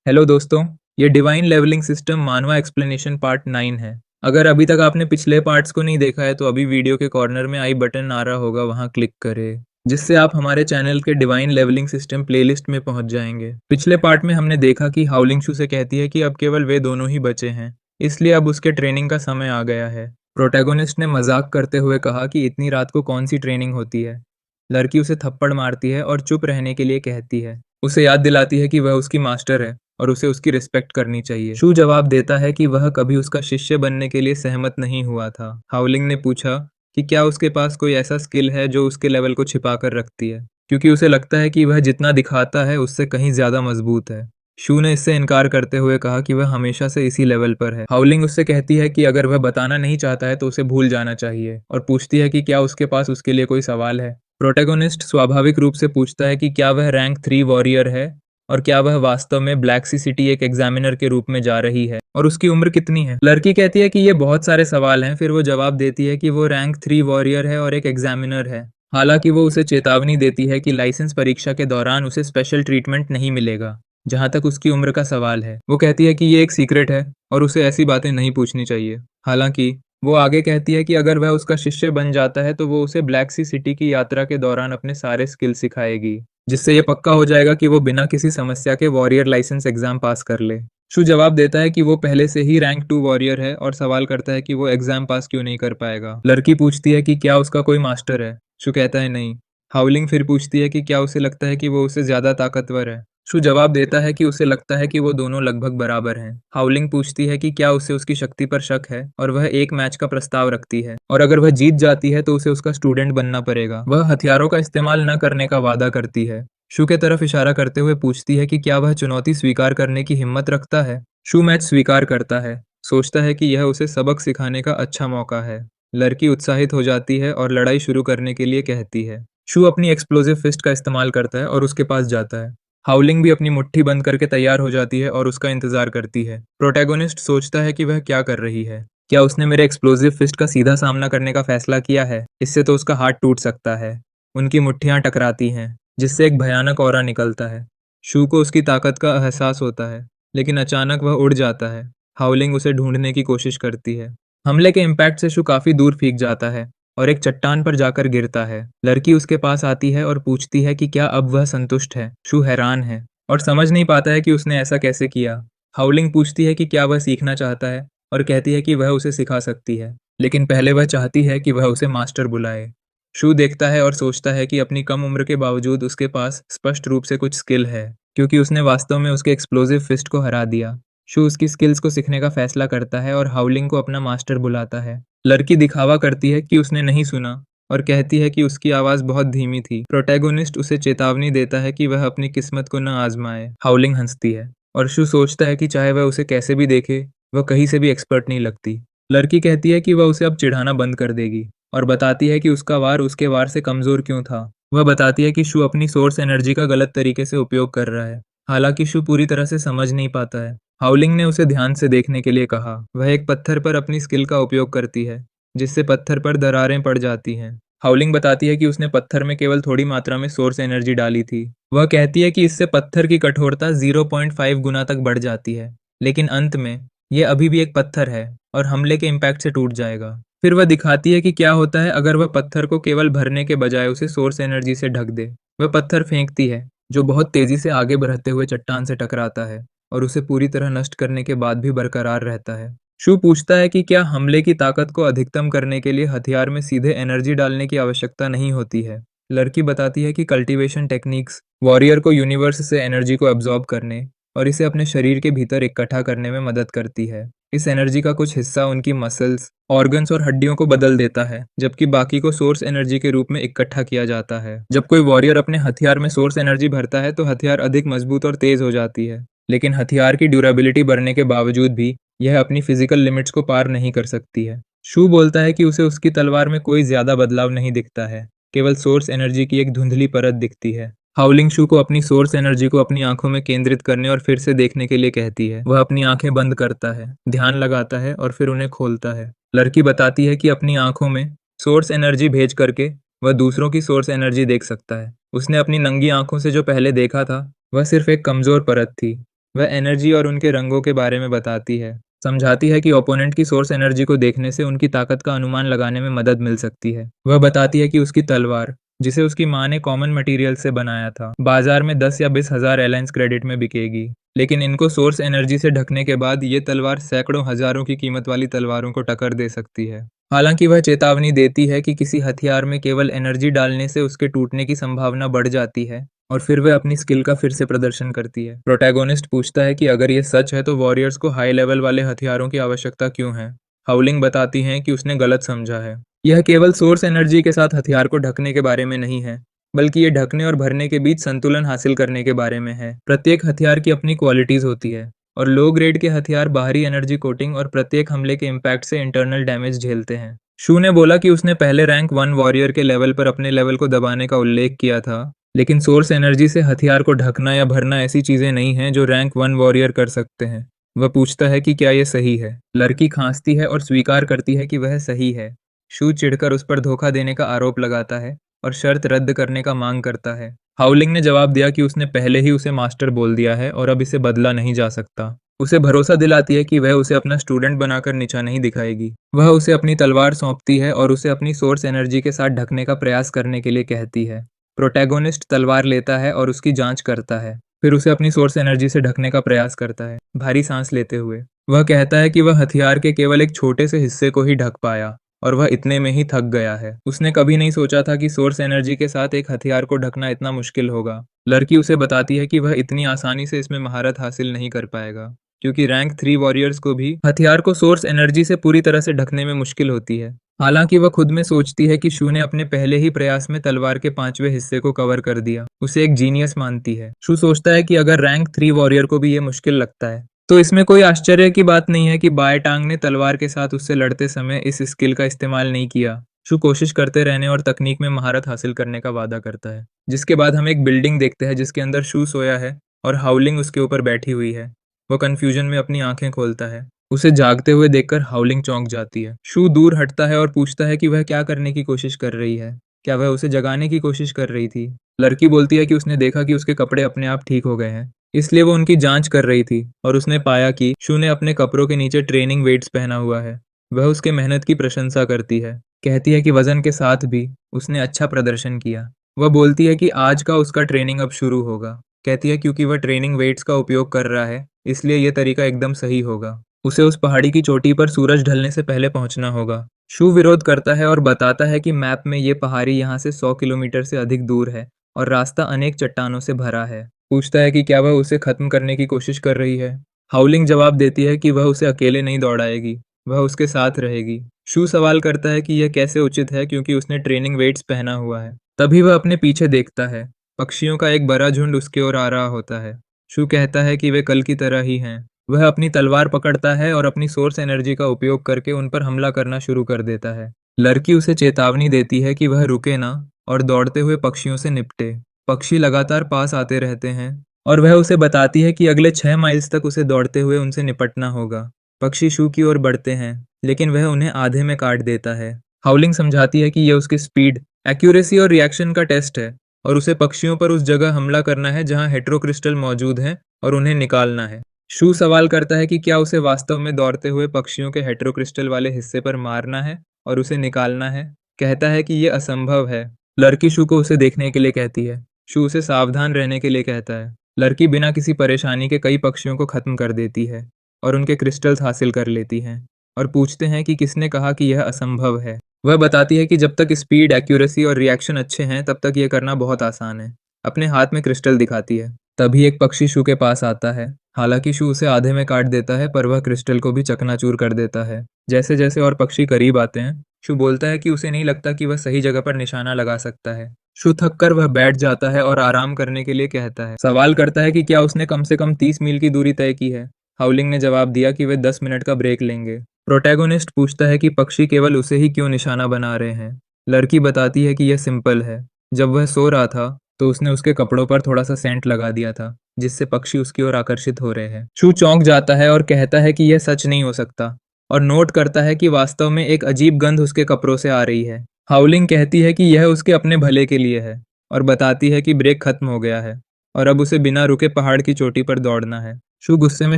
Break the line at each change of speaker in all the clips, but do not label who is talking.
Hello दोस्तों, ये divine levelling system मानवा एक्सप्लेनेशन पार्ट 9 है। अगर अभी तक आपने पिछले पार्ट्स को नहीं देखा है तो अभी वीडियो के कॉर्नर में आई बटन आ रहा होगा, वहां क्लिक करें, जिससे आप हमारे चैनल के डिवाइन लेवलिंग सिस्टम प्लेलिस्ट में पहुंच जाएंगे। पिछले पार्ट में हमने देखा कि हाउलिंग शू से कहती है कि अब केवल वे दोनों ही बचे हैं, इसलिए अब उसके ट्रेनिंग का समय आ गया है। प्रोटैगोनिस्ट ने मजाक करते हुए कहा कि इतनी रात को कौन सी ट्रेनिंग होती है। लड़की उसे थप्पड़ मारती है और चुप रहने के लिए कहती है, उसे याद दिलाती है कि वह उसकी मास्टर है और उसे उसकी रिस्पेक्ट करनी चाहिए। शू जवाब देता है कि वह कभी उसका शिष्य बनने के लिए सहमत नहीं हुआ था। हाउलिंग ने पूछा कि क्या उसके पास कोई ऐसा स्किल है जो उसके लेवल को छिपा कर रखती है, क्योंकि उसे लगता है कि वह जितना दिखाता है उससे कहीं ज्यादा मजबूत है। शू ने इससे इनकार करते हुए कहा कि वह हमेशा से इसी लेवल पर है। हाउलिंग उससे कहती है कि अगर वह बताना नहीं चाहता है तो उसे भूल जाना चाहिए, और पूछती है कि क्या उसके पास उसके लिए कोई सवाल है। प्रोटैगोनिस्ट स्वाभाविक रूप से पूछता है कि क्या वह रैंक 3 वॉरियर है और क्या वह वास्तव में ब्लैक सी सिटी एक एग्जामिनर के रूप में जा रही है, और उसकी उम्र कितनी है। लड़की कहती है कि ये बहुत सारे सवाल हैं, फिर वो जवाब देती है कि वो रैंक 3 वॉरियर है और एक एग्जामिनर है। हालांकि वो उसे चेतावनी देती है कि लाइसेंस परीक्षा के दौरान उसे स्पेशल ट्रीटमेंट नहीं मिलेगा। जहां तक उसकी उम्र का सवाल है, वो कहती है कि ये एक सीक्रेट है और उसे ऐसी बातें नहीं पूछनी चाहिए। हालांकि वो आगे कहती है कि अगर वह उसका शिष्य बन जाता है तो वो उसे ब्लैक सी सिटी की यात्रा के दौरान अपने सारे स्किल सिखाएगी, जिससे ये पक्का हो जाएगा कि वो बिना किसी समस्या के वॉरियर लाइसेंस एग्जाम पास कर ले। शु जवाब देता है कि वो पहले से ही रैंक 2 वॉरियर है और सवाल करता है कि वो एग्जाम पास क्यों नहीं कर पाएगा। लड़की पूछती है कि क्या उसका कोई मास्टर है। शु कहता है नहीं। हाउलिंग फिर पूछती है कि क्या उसे लगता है कि वो उससे ज्यादा ताकतवर है। शु जवाब देता है कि उसे लगता है कि वो दोनों लगभग बराबर हैं। हाउलिंग पूछती है कि क्या उसे उसकी शक्ति पर शक है, और वह एक मैच का प्रस्ताव रखती है, और अगर वह जीत जाती है तो उसे उसका स्टूडेंट बनना पड़ेगा। वह हथियारों का इस्तेमाल न करने का वादा करती है। शु के तरफ इशारा करते हुए पूछती है कि क्या वह चुनौती स्वीकार करने की हिम्मत रखता है। शु मैच स्वीकार करता है, सोचता है कि यह उसे सबक सिखाने का अच्छा मौका है। लड़की उत्साहित हो जाती है और लड़ाई शुरू करने के लिए कहती है। शु अपनी एक्सप्लोजिव फिस्ट का इस्तेमाल करता है और उसके पास जाता है। हाउलिंग भी अपनी मुट्ठी बंद करके तैयार हो जाती है और उसका इंतजार करती है। प्रोटैगोनिस्ट सोचता है कि वह क्या कर रही है। क्या उसने मेरे एक्सप्लोजिव फिस्ट का सीधा सामना करने का फैसला किया है? इससे तो उसका हाथ टूट सकता है। उनकी मुट्ठियां टकराती हैं, जिससे एक भयानक ऑरा निकलता है। शू को उसकी ताकत का एहसास होता है, लेकिन अचानक वह उड़ जाता है। हाउलिंग उसे ढूंढने की कोशिश करती है। हमले के इम्पैक्ट से शू काफी दूर फेंक जाता है और एक चट्टान पर जाकर गिरता है। लड़की उसके पास आती है और पूछती है कि क्या अब वह संतुष्ट है। शू हैरान है और समझ नहीं पाता है कि उसने ऐसा कैसे किया। हाउलिंग पूछती है कि क्या वह सीखना चाहता है, और कहती है कि वह उसे सिखा सकती है, लेकिन पहले वह चाहती है कि वह उसे मास्टर बुलाए। शू देखता है और सोचता है कि अपनी कम उम्र के बावजूद उसके पास स्पष्ट रूप से कुछ स्किल है, क्योंकि उसने वास्तव में उसके एक्सप्लोजिव फिस्ट को हरा दिया। शू उसकी स्किल्स को सीखने का फैसला करता है और हाउलिंग को अपना मास्टर बुलाता है। लड़की दिखावा करती है कि उसने नहीं सुना और कहती है कि उसकी आवाज बहुत धीमी थी। प्रोटैगोनिस्ट उसे चेतावनी देता है कि वह अपनी किस्मत को न आजमाए। हाउलिंग हंसती है और शू सोचता है कि चाहे वह उसे कैसे भी देखे, वह कहीं से भी एक्सपर्ट नहीं लगती। लड़की कहती है कि वह उसे अब चिढ़ाना बंद कर देगी और बताती है कि उसका वार उसके वार से कमजोर क्यों था। वह बताती है कि शू अपनी सोर्स एनर्जी का गलत तरीके से उपयोग कर रहा है। हालांकि शू पूरी तरह से समझ नहीं पाता है। हाउलिंग ने उसे ध्यान से देखने के लिए कहा। वह एक पत्थर पर अपनी स्किल का उपयोग करती है, जिससे पत्थर पर दरारें पड़ जाती हैं। हाउलिंग बताती है कि उसने पत्थर में केवल थोड़ी मात्रा में सोर्स एनर्जी डाली थी। वह कहती है कि इससे पत्थर की कठोरता 0.5 गुना तक बढ़ जाती है, लेकिन अंत में यह अभी भी एक पत्थर है और हमले के इम्पैक्ट से टूट जाएगा। फिर वह दिखाती है कि क्या होता है अगर वह पत्थर को केवल भरने के बजाय उसे सोर्स एनर्जी से ढक दे। वह पत्थर फेंकती है, जो बहुत तेजी से आगे बढ़ते हुए चट्टान से टकराता है और उसे पूरी तरह नष्ट करने के बाद भी बरकरार रहता है। शू पूछता है कि क्या हमले की ताकत को अधिकतम करने के लिए हथियार में सीधे एनर्जी डालने की आवश्यकता नहीं होती है। लड़की बताती है कि कल्टीवेशन टेक्निक्स वॉरियर को यूनिवर्स से एनर्जी को एब्जॉर्ब करने और इसे अपने शरीर के भीतर इकट्ठा करने में मदद करती है। इस एनर्जी का कुछ हिस्सा उनकी मसल्स, ऑर्गन्स और हड्डियों को बदल देता है, जबकि बाकी को सोर्स एनर्जी के रूप में इकट्ठा किया जाता है। जब कोई वॉरियर अपने हथियार में सोर्स एनर्जी भरता है तो हथियार अधिक मजबूत और तेज हो जाती है, लेकिन हथियार की ड्यूरेबिलिटी बढ़ने के बावजूद भी यह अपनी फिजिकल लिमिट्स को पार नहीं कर सकती है। शू बोलता है कि उसे उसकी तलवार में कोई ज्यादा बदलाव नहीं दिखता है, केवल सोर्स एनर्जी की एक धुंधली परत दिखती है। हाउलिंग शू को अपनी सोर्स एनर्जी को अपनी आंखों में केंद्रित करने और फिर से देखने के लिए कहती है। वह अपनी आंखें बंद करता है, ध्यान लगाता है और फिर उन्हें खोलता है। लड़की बताती है कि अपनी आंखों में सोर्स एनर्जी भेज करके वह दूसरों की सोर्स एनर्जी देख सकता है। उसने अपनी नंगी आंखों से जो पहले देखा था वह सिर्फ एक कमजोर परत थी, वह एनर्जी और उनके रंगों के बारे में बताती है, समझाती है कि ओपोनेंट की सोर्स एनर्जी को देखने से उनकी ताकत का अनुमान लगाने में मदद मिल सकती है। वह बताती है कि उसकी तलवार, जिसे उसकी माँ ने कॉमन मटेरियल से बनाया था, बाजार में 10 या 20 हज़ार एलायंस क्रेडिट में बिकेगी। लेकिन इनको सोर्स एनर्जी से ढकने के बाद ये तलवार सैकड़ों हजारों की कीमत वाली तलवारों को टक्कर दे सकती है। हालांकि वह चेतावनी देती है कि किसी हथियार में केवल एनर्जी डालने से उसके टूटने की संभावना बढ़ जाती है और फिर वह अपनी स्किल का फिर से प्रदर्शन करती है। प्रोटैगोनिस्ट पूछता है कि अगर ये सच है तो वॉरियर्स को हाई लेवल वाले हथियारों की आवश्यकता क्यों है। हाउलिंग बताती हैं कि उसने गलत समझा है। यह केवल सोर्स एनर्जी के साथ हथियार को ढकने के बारे में नहीं है, बल्कि ये ढकने और भरने के बीच संतुलन हासिल करने के बारे में है। प्रत्येक हथियार की अपनी क्वालिटीज होती है और लो ग्रेड के हथियार बाहरी एनर्जी कोटिंग और प्रत्येक हमले के इम्पैक्ट से इंटरनल डैमेज झेलते हैं। शू ने बोला कि उसने पहले रैंक 1 वॉरियर के लेवल पर अपने लेवल को दबाने का उल्लेख किया था, लेकिन सोर्स एनर्जी से हथियार को ढकना या भरना ऐसी चीजें नहीं हैं जो रैंक 1 वॉरियर कर सकते हैं। वह पूछता है कि क्या यह सही है। लड़की खांसती है और स्वीकार करती है कि वह सही है। शू चिढ़कर उस पर धोखा देने का आरोप लगाता है और शर्त रद्द करने का मांग करता है। हाउलिंग ने जवाब दिया कि उसने पहले ही उसे मास्टर बोल दिया है और अब इसे बदला नहीं जा सकता। उसे भरोसा दिलाती है कि वह उसे अपना स्टूडेंट बनाकर नीचा नहीं दिखाएगी। वह उसे अपनी तलवार सौंपती है और उसे अपनी सोर्स एनर्जी के साथ ढकने का प्रयास करने के लिए कहती है। प्रोटैगोनिस्ट तलवार लेता है और उसकी जांच करता है, फिर उसे अपनी सोर्स एनर्जी से ढकने का प्रयास करता है, भारी सांस लेते हुए। वह कहता है कि वह हथियार के केवल एक छोटे से हिस्से को ही ढक पाया और वह इतने में ही थक गया है। उसने कभी नहीं सोचा था कि सोर्स एनर्जी के साथ एक हथियार को ढकना इतना मुश्किल होगा। लड़की उसे बताती है कि वह इतनी आसानी से इसमें महारत हासिल नहीं कर पाएगा, क्योंकि रैंक 3 वॉरियर्स को भी हथियार को सोर्स एनर्जी से पूरी तरह से ढकने में मुश्किल होती है। हालांकि वह खुद में सोचती है कि शू ने अपने पहले ही प्रयास में तलवार के 5वें हिस्से को कवर कर दिया। उसे एक जीनियस मानती है। शू सोचता है कि अगर रैंक 3 वॉरियर को भी ये मुश्किल लगता है तो इसमें कोई आश्चर्य की बात नहीं है कि बाएं टांग ने तलवार के साथ उससे लड़ते समय इस स्किल का इस्तेमाल नहीं किया। शू कोशिश करते रहने और तकनीक में महारत हासिल करने का वादा करता है। जिसके बाद हम एक बिल्डिंग देखते हैं जिसके अंदर शू सोया है और हाउलिंग उसके ऊपर बैठी हुई है। वो कंफ्यूजन में अपनी आंखें खोलता है। उसे जागते हुए देखकर हाउलिंग चौंक जाती है। शू दूर हटता है और पूछता है कि वह क्या करने की कोशिश कर रही है। क्या वह उसे जगाने की कोशिश कर रही थी? लड़की बोलती है कि उसने देखा कि उसके कपड़े अपने आप ठीक हो गए हैं, इसलिए वो उनकी जांच कर रही थी और उसने पाया कि शू ने अपने कपड़ों के नीचे ट्रेनिंग वेट्स पहना हुआ है। वह उसके मेहनत की प्रशंसा करती है, कहती है कि वजन के साथ भी उसने अच्छा प्रदर्शन किया। वह बोलती है कि आज का उसका ट्रेनिंग अब शुरू होगा। कहती है क्योंकि वह ट्रेनिंग वेट्स का उपयोग कर रहा है, इसलिए यह तरीका एकदम सही होगा। उसे उस पहाड़ी की चोटी पर सूरज ढलने से पहले पहुंचना होगा। शू विरोध करता है और बताता है कि मैप में ये पहाड़ी यहाँ से 100 किलोमीटर से अधिक दूर है और रास्ता अनेक चट्टानों से भरा है। पूछता है कि क्या वह उसे खत्म करने की कोशिश कर रही है। हाउलिंग जवाब देती है कि वह उसे अकेले नहीं दौड़ाएगी, वह उसके साथ रहेगी। शू सवाल करता है कि यह कैसे उचित है क्योंकि उसने ट्रेनिंग वेट्स पहना हुआ है। तभी वह अपने पीछे देखता है। पक्षियों का एक बड़ा झुंड उसकी ओर आ रहा होता है। शू कहता है कि वे कल की तरह ही हैं। वह अपनी तलवार पकड़ता है और अपनी सोर्स एनर्जी का उपयोग करके उन पर हमला करना शुरू कर देता है। लड़की उसे चेतावनी देती है कि वह रुके ना और दौड़ते हुए पक्षियों से निपटे। पक्षी लगातार पास आते रहते हैं और वह उसे बताती है कि अगले 6 माइल्स तक उसे दौड़ते हुए उनसे निपटना होगा। पक्षी शू की ओर बढ़ते हैं, लेकिन वह उन्हें आधे में काट देता है। हाउलिंग समझाती है कि यह उसकी स्पीड, एक्यूरेसी और रिएक्शन का टेस्ट है और उसे पक्षियों पर उस जगह हमला करना है जहां हेट्रोक्रिस्टल मौजूद हैं और उन्हें निकालना है। शू सवाल करता है कि क्या उसे वास्तव में दौड़ते हुए पक्षियों के हेट्रोक्रिस्टल वाले हिस्से पर मारना है और उसे निकालना है। कहता है कि यह असंभव है। लड़की शू को उसे देखने के लिए कहती है। शू उसे सावधान रहने के लिए कहता है। लड़की बिना किसी परेशानी के कई पक्षियों को खत्म कर देती है और उनके क्रिस्टल्स हासिल कर लेती हैं और पूछते हैं कि किसने कहा कि यह असंभव है। वह बताती है कि जब तक स्पीड, एक्यूरेसी और रिएक्शन अच्छे हैं तब तक यह करना बहुत आसान है। अपने हाथ में क्रिस्टल दिखाती है। तभी एक पक्षी शू के पास आता है। हालांकि शू उसे आधे में काट देता है पर वह क्रिस्टल को भी चकनाचूर कर देता है। जैसे जैसे और पक्षी करीब आते हैं, शू बोलता है कि उसे नहीं लगता कि वह सही जगह पर निशाना लगा सकता है। शू थक कर वह बैठ जाता है और आराम करने के लिए कहता है। सवाल करता है कि क्या उसने कम से कम 30 मील की दूरी तय की है। हाउलिंग ने जवाब दिया कि वे 10 मिनट का ब्रेक लेंगे। प्रोटैगोनिस्ट पूछता है कि पक्षी केवल उसे ही क्यों निशाना बना रहे हैं। लड़की बताती है कि यह सिंपल है। जब वह सो रहा था तो उसने उसके कपड़ों पर थोड़ा सा सेंट लगा दिया था, जिससे पक्षी उसकी ओर आकर्षित हो रहे हैं। शू चौंक जाता है और कहता है कि यह सच नहीं हो सकता और नोट करता है कि वास्तव में एक अजीब गंध उसके कपड़ों से आ रही है। हाउलिंग कहती है कि यह उसके अपने भले के लिए है और बताती है कि ब्रेक खत्म हो गया है और अब उसे बिना रुके पहाड़ की चोटी पर दौड़ना है। शू गुस्से में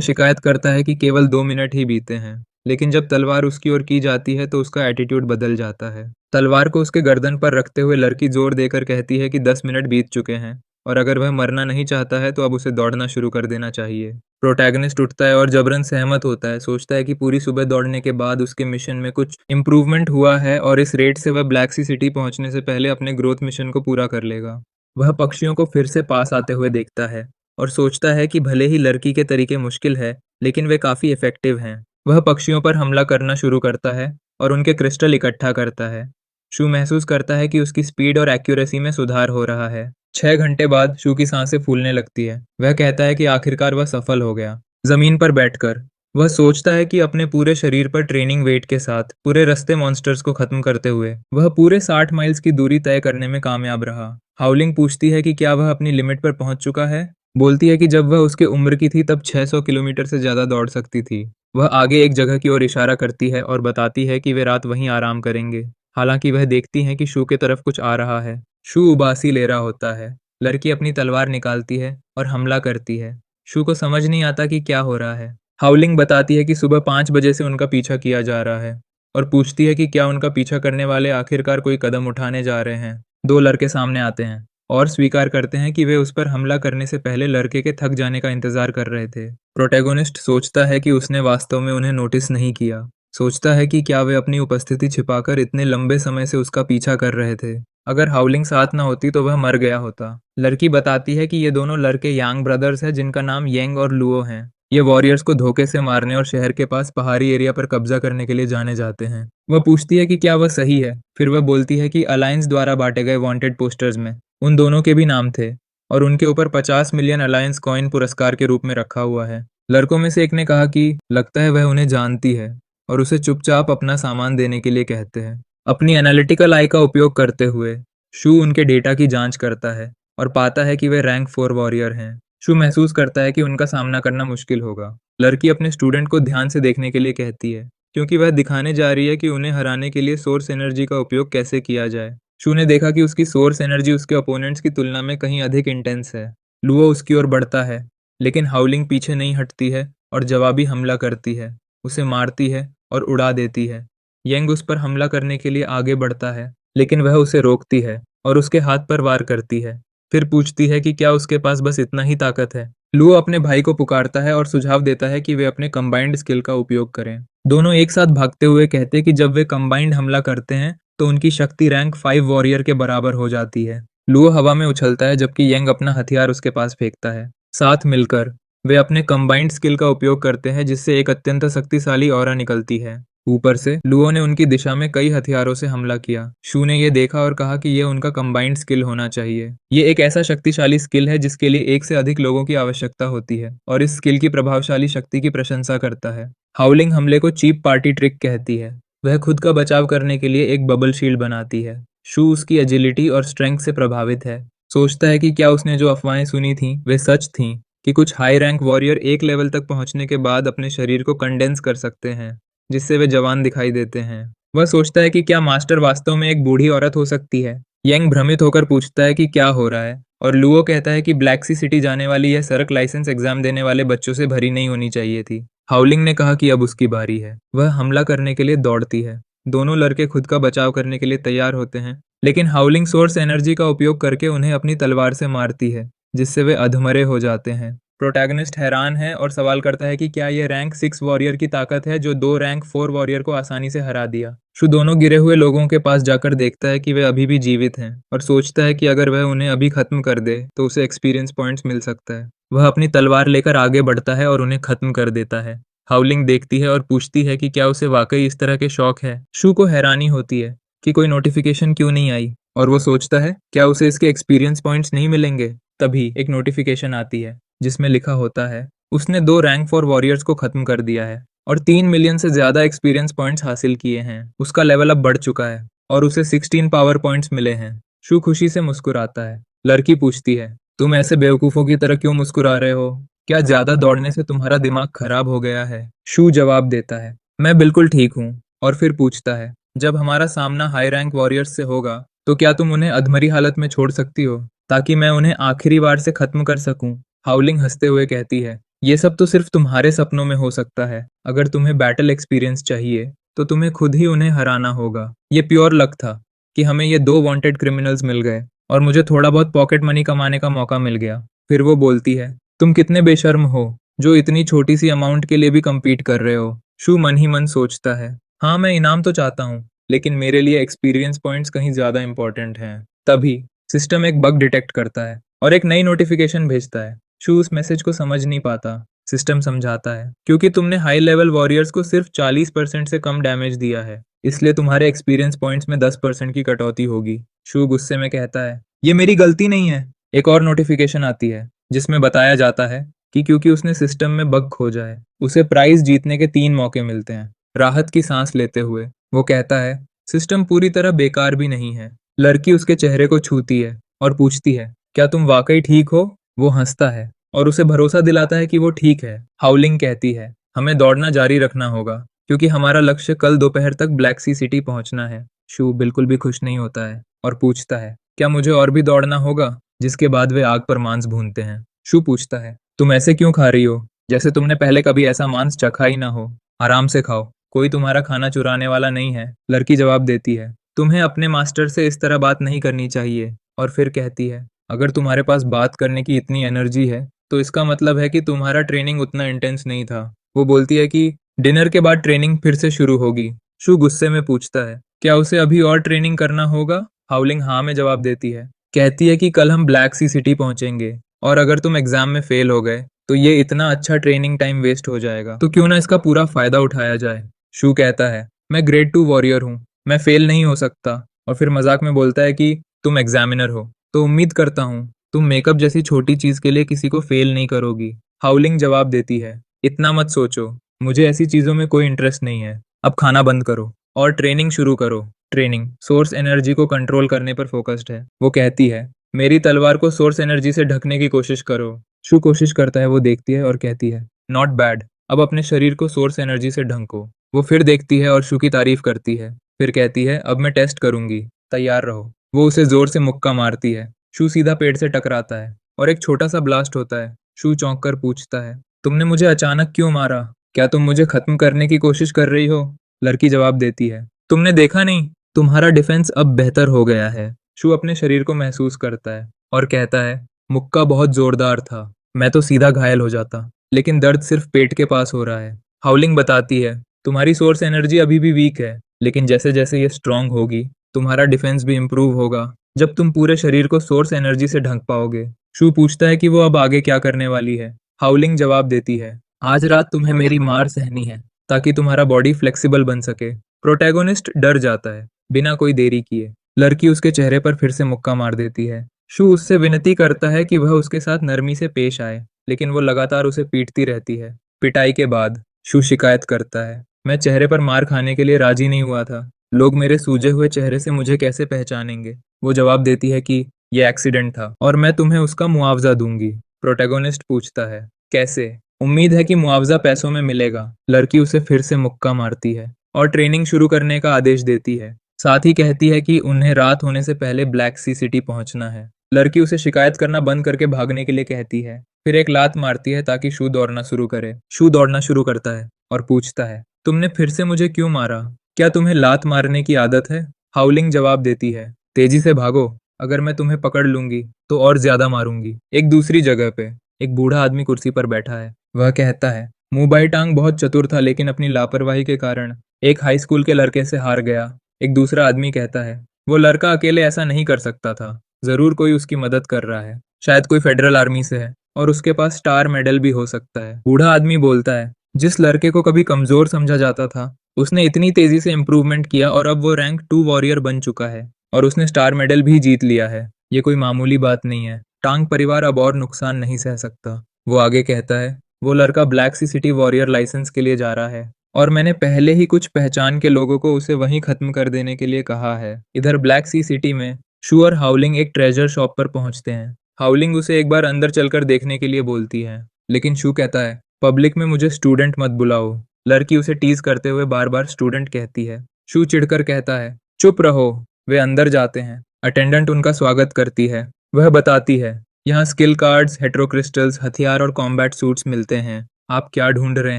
शिकायत करता है कि केवल 2 मिनट ही बीते हैं, लेकिन जब तलवार उसकी ओर की जाती है तो उसका एटीट्यूड बदल जाता है। तलवार को उसके गर्दन पर रखते हुए लड़की जोर देकर कहती है कि 10 मिनट बीत चुके हैं और अगर वह मरना नहीं चाहता है तो अब उसे दौड़ना शुरू कर देना चाहिए। प्रोटैगनिस्ट उठता है और जबरन सहमत होता है, सोचता है कि पूरी सुबह दौड़ने के बाद उसके मिशन में कुछ इम्प्रूवमेंट हुआ है और इस रेट से वह ब्लैक सी सिटी पहुंचने से पहले अपने ग्रोथ मिशन को पूरा कर लेगा। वह पक्षियों को फिर से पास आते हुए देखता है और सोचता है कि भले ही लड़की के तरीके मुश्किल है, लेकिन वे काफ़ी इफ़ेक्टिव हैं। वह पक्षियों पर हमला करना शुरू करता है और उनके क्रिस्टल इकट्ठा करता है। शू महसूस करता है कि उसकी स्पीड और एक्यूरेसी में सुधार हो रहा है। 6 घंटे बाद शू की सांसें फूलने लगती है। वह कहता है कि आखिरकार वह सफल हो गया। जमीन पर बैठकर वह सोचता है कि अपने पूरे शरीर पर ट्रेनिंग वेट के साथ पूरे रास्ते मॉन्स्टर्स को खत्म करते हुए वह पूरे 60 माइल्स की दूरी तय करने में कामयाब रहा। हाउलिंग पूछती है कि क्या वह अपनी लिमिट पर पहुंच चुका है। बोलती है कि जब वह उसके उम्र की थी तब 600 किलोमीटर से ज्यादा दौड़ सकती थी। वह आगे एक जगह की ओर इशारा करती है और बताती है कि वे रात वहीं आराम करेंगे। हालांकि वह देखती हैं कि शू की तरफ कुछ आ रहा है। शू उबासी ले रहा होता है। लड़की अपनी तलवार निकालती है और हमला करती है। शू को समझ नहीं आता कि क्या हो रहा है। हाउलिंग बताती है कि सुबह 5 बजे से उनका पीछा किया जा रहा है और पूछती है कि क्या उनका पीछा करने वाले आखिरकार कोई कदम उठाने जा रहे हैं। 2 लड़के सामने आते हैं और स्वीकार करते हैं कि वे उस पर हमला करने से पहले लड़के के थक जाने का इंतजार कर रहे थे। प्रोटैगोनिस्ट सोचता है कि उसने वास्तव में उन्हें नोटिस नहीं किया। सोचता है कि क्या वे अपनी उपस्थिति छिपाकर इतने लंबे समय से उसका पीछा कर रहे थे। अगर हाउलिंग साथ न होती तो वह मर गया होता। लड़की बताती है कि ये दोनों लड़के यांग ब्रदर्स हैं जिनका नाम येंग और लुओ है। ये वॉरियर्स को धोखे से मारने और शहर के पास पहाड़ी एरिया पर कब्जा करने के लिए जाने जाते हैं। वह पूछती है कि क्या वह सही है। फिर वह बोलती है कि अलायंस द्वारा बांटे गए वांटेड पोस्टर्स में उन दोनों के भी नाम थे और उनके ऊपर 50 मिलियन अलायंस कॉइन पुरस्कार के रूप में रखा हुआ है। लड़कों में से एक ने कहा कि लगता है वह उन्हें जानती है और उसे चुपचाप अपना सामान देने के लिए कहते हैं। अपनी एनालिटिकल आई का उपयोग करते हुए शू उनके डेटा की जांच करता है और पाता है कि वे रैंक 4 वॉरियर हैं। शू महसूस करता है कि उनका सामना करना मुश्किल होगा। लड़की अपने स्टूडेंट को ध्यान से देखने के लिए कहती है क्योंकि वह दिखाने जा रही है कि उन्हें हराने के लिए सोर्स एनर्जी का उपयोग कैसे किया जाए। शू ने देखा कि उसकी सोर्स एनर्जी उसके ओपोनेंट्स की तुलना में कहीं अधिक इंटेंस है। लुओ उसकी ओर बढ़ता है, लेकिन हाउलिंग पीछे नहीं हटती है और जवाबी हमला करती है, उसे मारती है और उड़ा देती है। यंग उस पर हमला करने के लिए आगे बढ़ता है, लेकिन वह उसे रोकती है और उसके हाथ पर वार करती है। फिर पूछती है कि क्या उसके पास बस इतना ही ताकत है। लुओ अपने भाई को पुकारता है और सुझाव देता है कि वे अपने कंबाइंड स्किल का उपयोग करें। दोनों एक साथ भागते हुए कहते हैं कि जब वे कंबाइंड हमला करते हैं तो उनकी शक्ति रैंक 5 वॉरियर के बराबर हो जाती है। लुओ हवा में उछलता है जबकि यंग अपना हथियार उसके पास फेंकता है। साथ मिलकर वे अपने कंबाइंड स्किल का उपयोग करते हैं जिससे एक अत्यंत शक्तिशाली ऑरा निकलती है। ऊपर से लुओ ने उनकी दिशा में कई हथियारों से हमला किया। शू ने यह देखा और कहा कि यह उनका कंबाइंड स्किल होना चाहिए। ये एक ऐसा शक्तिशाली स्किल है जिसके लिए एक से अधिक लोगों की आवश्यकता होती है और इस स्किल की प्रभावशाली शक्ति की प्रशंसा करता है। हाउलिंग हमले को चीप पार्टी ट्रिक कहती है। वह खुद का बचाव करने के लिए एक बबल शील्ड बनाती है। शू उसकी एजिलिटी और स्ट्रेंथ से प्रभावित है। सोचता है कि क्या उसने जो अफवाहें सुनी थीं वे सच थीं कि कुछ हाई रैंक वॉरियर एक लेवल तक पहुंचने के बाद अपने शरीर को कंडेंस कर सकते हैं जिससे वे जवान दिखाई देते हैं। वह सोचता है कि क्या मास्टर वास्तव में एक बूढ़ी औरत हो सकती है। यंग भ्रमित होकर पूछता है कि क्या हो रहा है और लुओ कहता है कि ब्लैक सी सिटी जाने वाली यह सड़क लाइसेंस एग्जाम देने वाले बच्चों से भरी नहीं होनी चाहिए थी। हाउलिंग ने कहा कि अब उसकी बारी है। वह हमला करने के लिए दौड़ती है। दोनों लड़के खुद का बचाव करने के लिए तैयार होते हैं, लेकिन हाउलिंग सोर्स एनर्जी का उपयोग करके उन्हें अपनी तलवार से मारती है जिससे वे अधमरे हो जाते हैं। प्रोटैगनिस्ट हैरान है और सवाल करता है कि क्या यह रैंक 6 वॉरियर की ताकत है जो 2 रैंक 4 वॉरियर को आसानी से हरा दिया। शू दोनों गिरे हुए लोगों के पास जाकर देखता है कि वे अभी भी जीवित हैं और सोचता है कि अगर वह उन्हें अभी खत्म कर दे तो उसे एक्सपीरियंस पॉइंट्स मिल सकता है। वह अपनी तलवार लेकर आगे बढ़ता है और उन्हें खत्म कर देता है। हाउलिंग देखती है और पूछती है कि क्या उसे वाकई इस तरह के शौक है। शू को हैरानी होती है कि कोई नोटिफिकेशन क्यों नहीं आई और वो सोचता है क्या उसे इसके एक्सपीरियंस पॉइंट्स नहीं मिलेंगे। तभी एक नोटिफिकेशन आती है जिसमें लिखा होता है उसने 2 रैंक 4 वॉरियर्स को खत्म कर दिया है और 3 मिलियन से ज्यादा एक्सपीरियंस पॉइंट्स हासिल किए हैं। उसका लेवल अब बढ़ चुका है और उसे 16 पावर पॉइंट्स मिले हैं। शू खुशी से मुस्कुराता है। लड़की पूछती है तुम ऐसे बेवकूफों की तरह क्यों मुस्कुरा रहे हो? क्या ज्यादा दौड़ने से तुम्हारा दिमाग खराब हो गया है? शू जवाब देता है मैं बिल्कुल ठीक हूँ और फिर पूछता है जब हमारा सामना हाई रैंक वॉरियर्स से होगा तो क्या तुम उन्हें अधमरी हालत में छोड़ सकती हो ताकि मैं उन्हें आखिरी बार से खत्म कर सकूं? हाउलिंग हंसते हुए कहती है ये सब तो सिर्फ तुम्हारे सपनों में हो सकता है। अगर तुम्हें बैटल एक्सपीरियंस चाहिए तो तुम्हें खुद ही उन्हें हराना होगा। ये प्योर लक था कि हमें ये 2 वांटेड क्रिमिनल्स मिल गए और मुझे थोड़ा बहुत पॉकेट मनी कमाने का मौका मिल गया। फिर वो बोलती है, तुम कितने बेशर्म हो जो इतनी छोटी सी अमाउंट के लिए भी कम्पीट कर रहे हो। शू मन ही मन सोचता है, हाँ मैं इनाम तो चाहता हूँ, लेकिन मेरे लिए एक्सपीरियंस पॉइंट्स कहीं ज़्यादा इंपॉर्टेंट हैं। तभी सिस्टम एक बग डिटेक्ट करता है और एक नई नोटिफिकेशन भेजता है। शू उस मैसेज को समझ नहीं पाता। सिस्टम समझाता है, क्योंकि तुमने हाई लेवल वॉरियर्स को सिर्फ 40% से कम डैमेज दिया है, इसलिए तुम्हारे एक्सपीरियंस पॉइंट्स में 10% की कटौती होगी। शू गुस्से में कहता है, ये मेरी गलती नहीं है। एक और नोटिफिकेशन आती है जिसमें बताया जाता है कि क्योंकि उसने सिस्टम में बग खोजा है, उसे प्राइज जीतने के 3 मौके मिलते हैं। राहत की सांस लेते हुए वो कहता है, सिस्टम पूरी तरह बेकार भी नहीं है। लड़की उसके चेहरे को छूती है और पूछती है, क्या तुम वाकई ठीक हो? वो हंसता है और उसे भरोसा दिलाता है कि वो ठीक है। हाउलिंग कहती है, हमें दौड़ना जारी रखना होगा क्योंकि हमारा लक्ष्य कल दोपहर तक ब्लैक सी सिटी पहुंचना है। शू बिल्कुल भी खुश नहीं होता है और पूछता है, क्या मुझे और भी दौड़ना होगा? जिसके बाद वे आग पर मांस भूनते हैं। शू पूछता है, तुम ऐसे क्यों खा रही हो जैसे तुमने पहले कभी ऐसा मांस चखा ही ना हो? आराम से खाओ, कोई तुम्हारा खाना चुराने वाला नहीं है। लड़की जवाब देती है, तुम्हें अपने मास्टर से इस तरह बात नहीं करनी चाहिए। और फिर कहती है, अगर तुम्हारे पास बात करने की इतनी एनर्जी है तो इसका मतलब है कि तुम्हारा ट्रेनिंग उतना इंटेंस नहीं था। वो बोलती है कि डिनर के बाद ट्रेनिंग फिर से शुरू होगी। शू गुस्से में पूछता है, क्या उसे अभी और ट्रेनिंग करना होगा? हाउलिंग हाँ में जवाब देती है। कहती है कि कल हम ब्लैक सी सिटी पहुंचेंगे और अगर तुम एग्जाम में फेल हो गए तो ये इतना अच्छा ट्रेनिंग टाइम वेस्ट हो जाएगा, तो क्यों ना इसका पूरा फायदा उठाया जाए। शू कहता है, मैं ग्रेड 2 वॉरियर हूँ, मैं फेल नहीं हो सकता। और फिर मजाक में बोलता है कि तुम एग्जामिनर हो, तो उम्मीद करता हूँ तुम मेकअप जैसी छोटी चीज के लिए किसी को फेल नहीं करोगी। हाउलिंग जवाब देती है, इतना मत सोचो, मुझे ऐसी चीजों में कोई इंटरेस्ट नहीं है। अब खाना बंद करो और ट्रेनिंग शुरू करो। ट्रेनिंग सोर्स एनर्जी को कंट्रोल करने पर फोकस्ड है। वो कहती है, मेरी तलवार को सोर्स एनर्जी से ढकने की कोशिश करो। शू कोशिश करता है, वो देखती है और कहती है, नॉट बैड, अब अपने शरीर को सोर्स एनर्जी से ढंको। वो फिर देखती है और शू की तारीफ करती है। फिर कहती है, अब मैं टेस्ट करूंगी, तैयार रहो। वो उसे जोर से मुक्का मारती है। शू सीधा पेड़ से टकराता है और एक छोटा सा ब्लास्ट होता है। शू चौंक कर पूछता है, तुमने मुझे अचानक क्यों मारा? क्या तुम मुझे खत्म करने की कोशिश कर रही हो? लड़की जवाब देती है, तुमने देखा नहीं, तुम्हारा डिफेंस अब बेहतर हो गया है। शू अपने शरीर को महसूस करता है और कहता है, मुक्का बहुत जोरदार था, मैं तो सीधा घायल हो जाता, लेकिन दर्द सिर्फ पेट के पास हो रहा है। हाउलिंग बताती है, तुम्हारी सोर्स एनर्जी अभी भी वीक है, लेकिन जैसे जैसे ये स्ट्रांग होगी तुम्हारा डिफेंस भी इम्प्रूव होगा जब तुम पूरे शरीर को सोर्स एनर्जी से ढंक पाओगे। शू पूछता है कि वो अब आगे क्या करने वाली है। हाउलिंग जवाब देती है, आज रात तुम्हें मेरी मार सहनी है ताकि तुम्हारा बॉडी फ्लेक्सिबल बन सके। प्रोटैगोनिस्ट डर जाता है बिना कोई देरी किए। लड़की उसके चेहरे पर फिर से मुक्का मार देती है। शू उससे विनती करता है कि वह उसके साथ नरमी से पेश आए, लेकिन वो लगातार उसे पीटती रहती है। पिटाई के बाद शू शिकायत करता है, मैं चेहरे पर मार खाने के लिए राजी नहीं हुआ था, लोग मेरे सूजे हुए चेहरे से मुझे कैसे पहचानेंगे? वो जवाब देती है कि ये एक्सीडेंट था और मैं तुम्हें उसका मुआवजा दूंगी। प्रोटैगोनिस्ट पूछता है, कैसे? उम्मीद है कि मुआवजा पैसों में मिलेगा। लड़की उसे फिर से मुक्का मारती है और ट्रेनिंग शुरू करने का आदेश देती है। साथ ही कहती है कि उन्हें रात होने से पहले ब्लैक सी सिटी पहुंचना है। लड़की उसे शिकायत करना बंद करके भागने के लिए कहती है, फिर एक लात मारती है ताकि शू दौड़ना शुरू करे। शू दौड़ना शुरू करता है और पूछता है, तुमने फिर से मुझे क्यों मारा? क्या तुम्हें लात मारने की आदत है? हाउलिंग जवाब देती है, तेजी से भागो, अगर मैं तुम्हें पकड़ लूंगी तो और ज्यादा मारूंगी। एक दूसरी जगह पे एक बूढ़ा आदमी कुर्सी पर बैठा है। वह कहता है, मुंबई टांग बहुत चतुर था, लेकिन अपनी लापरवाही के कारण एक हाई स्कूल के लड़के से हार गया। एक दूसरा आदमी कहता है, वो लड़का अकेले ऐसा नहीं कर सकता था, जरूर कोई उसकी मदद कर रहा है, शायद कोई फेडरल आर्मी से है और उसके पास स्टार मेडल भी हो सकता है। बूढ़ा आदमी बोलता है, जिस लड़के को कभी कमजोर समझा जाता था उसने इतनी तेजी से इम्प्रूवमेंट किया और अब वो रैंक 2 वॉरियर बन चुका है और उसने स्टार मेडल भी जीत लिया है। ये कोई मामूली बात नहीं है। टांग परिवार अब और नुकसान नहीं सह सकता। वो आगे कहता है, वो लड़का ब्लैक सी सिटी वॉरियर लाइसेंस के लिए जा रहा है और मैंने पहले ही कुछ पहचान के लोगों को उसे वहीं खत्म कर देने के लिए कहा है। इधर ब्लैक सी सिटी में शू और हाउलिंग एक ट्रेजर शॉप पर पहुंचते हैं। हाउलिंग उसे एक बार अंदर चलकर देखने के लिए बोलती है, लेकिन शू कहता है, पब्लिक में मुझे स्टूडेंट मत बुलाओ। लड़की उसे टीज करते हुए बार बार स्टूडेंट कहती है। शू चिढ़कर कहता है, चुप रहो। वे अंदर जाते हैं। अटेंडेंट उनका स्वागत करती है। वह बताती है यहाँ स्किल कार्ड्स, हेट्रो क्रिस्टल्स, हथियार और कॉम्बैट सूट्स मिलते हैं। आप क्या ढूंढ रहे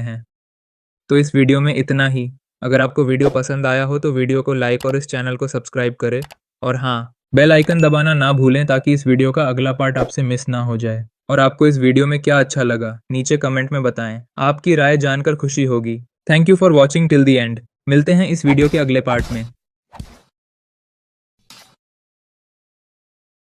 हैं? तो इस वीडियो में इतना ही। अगर आपको वीडियो पसंद आया हो तो वीडियो को लाइक और इस चैनल को सब्सक्राइब करें। और हाँ, बेल आइकन दबाना ना भूलें ताकि इस वीडियो का अगला पार्ट आपसे मिस ना हो जाए। और आपको इस वीडियो में क्या अच्छा लगा नीचे कमेंट में बताएं। आपकी राय जानकर खुशी होगी। Thank you for watching till the end. मिलते हैं इस वीडियो के अगले पार्ट में।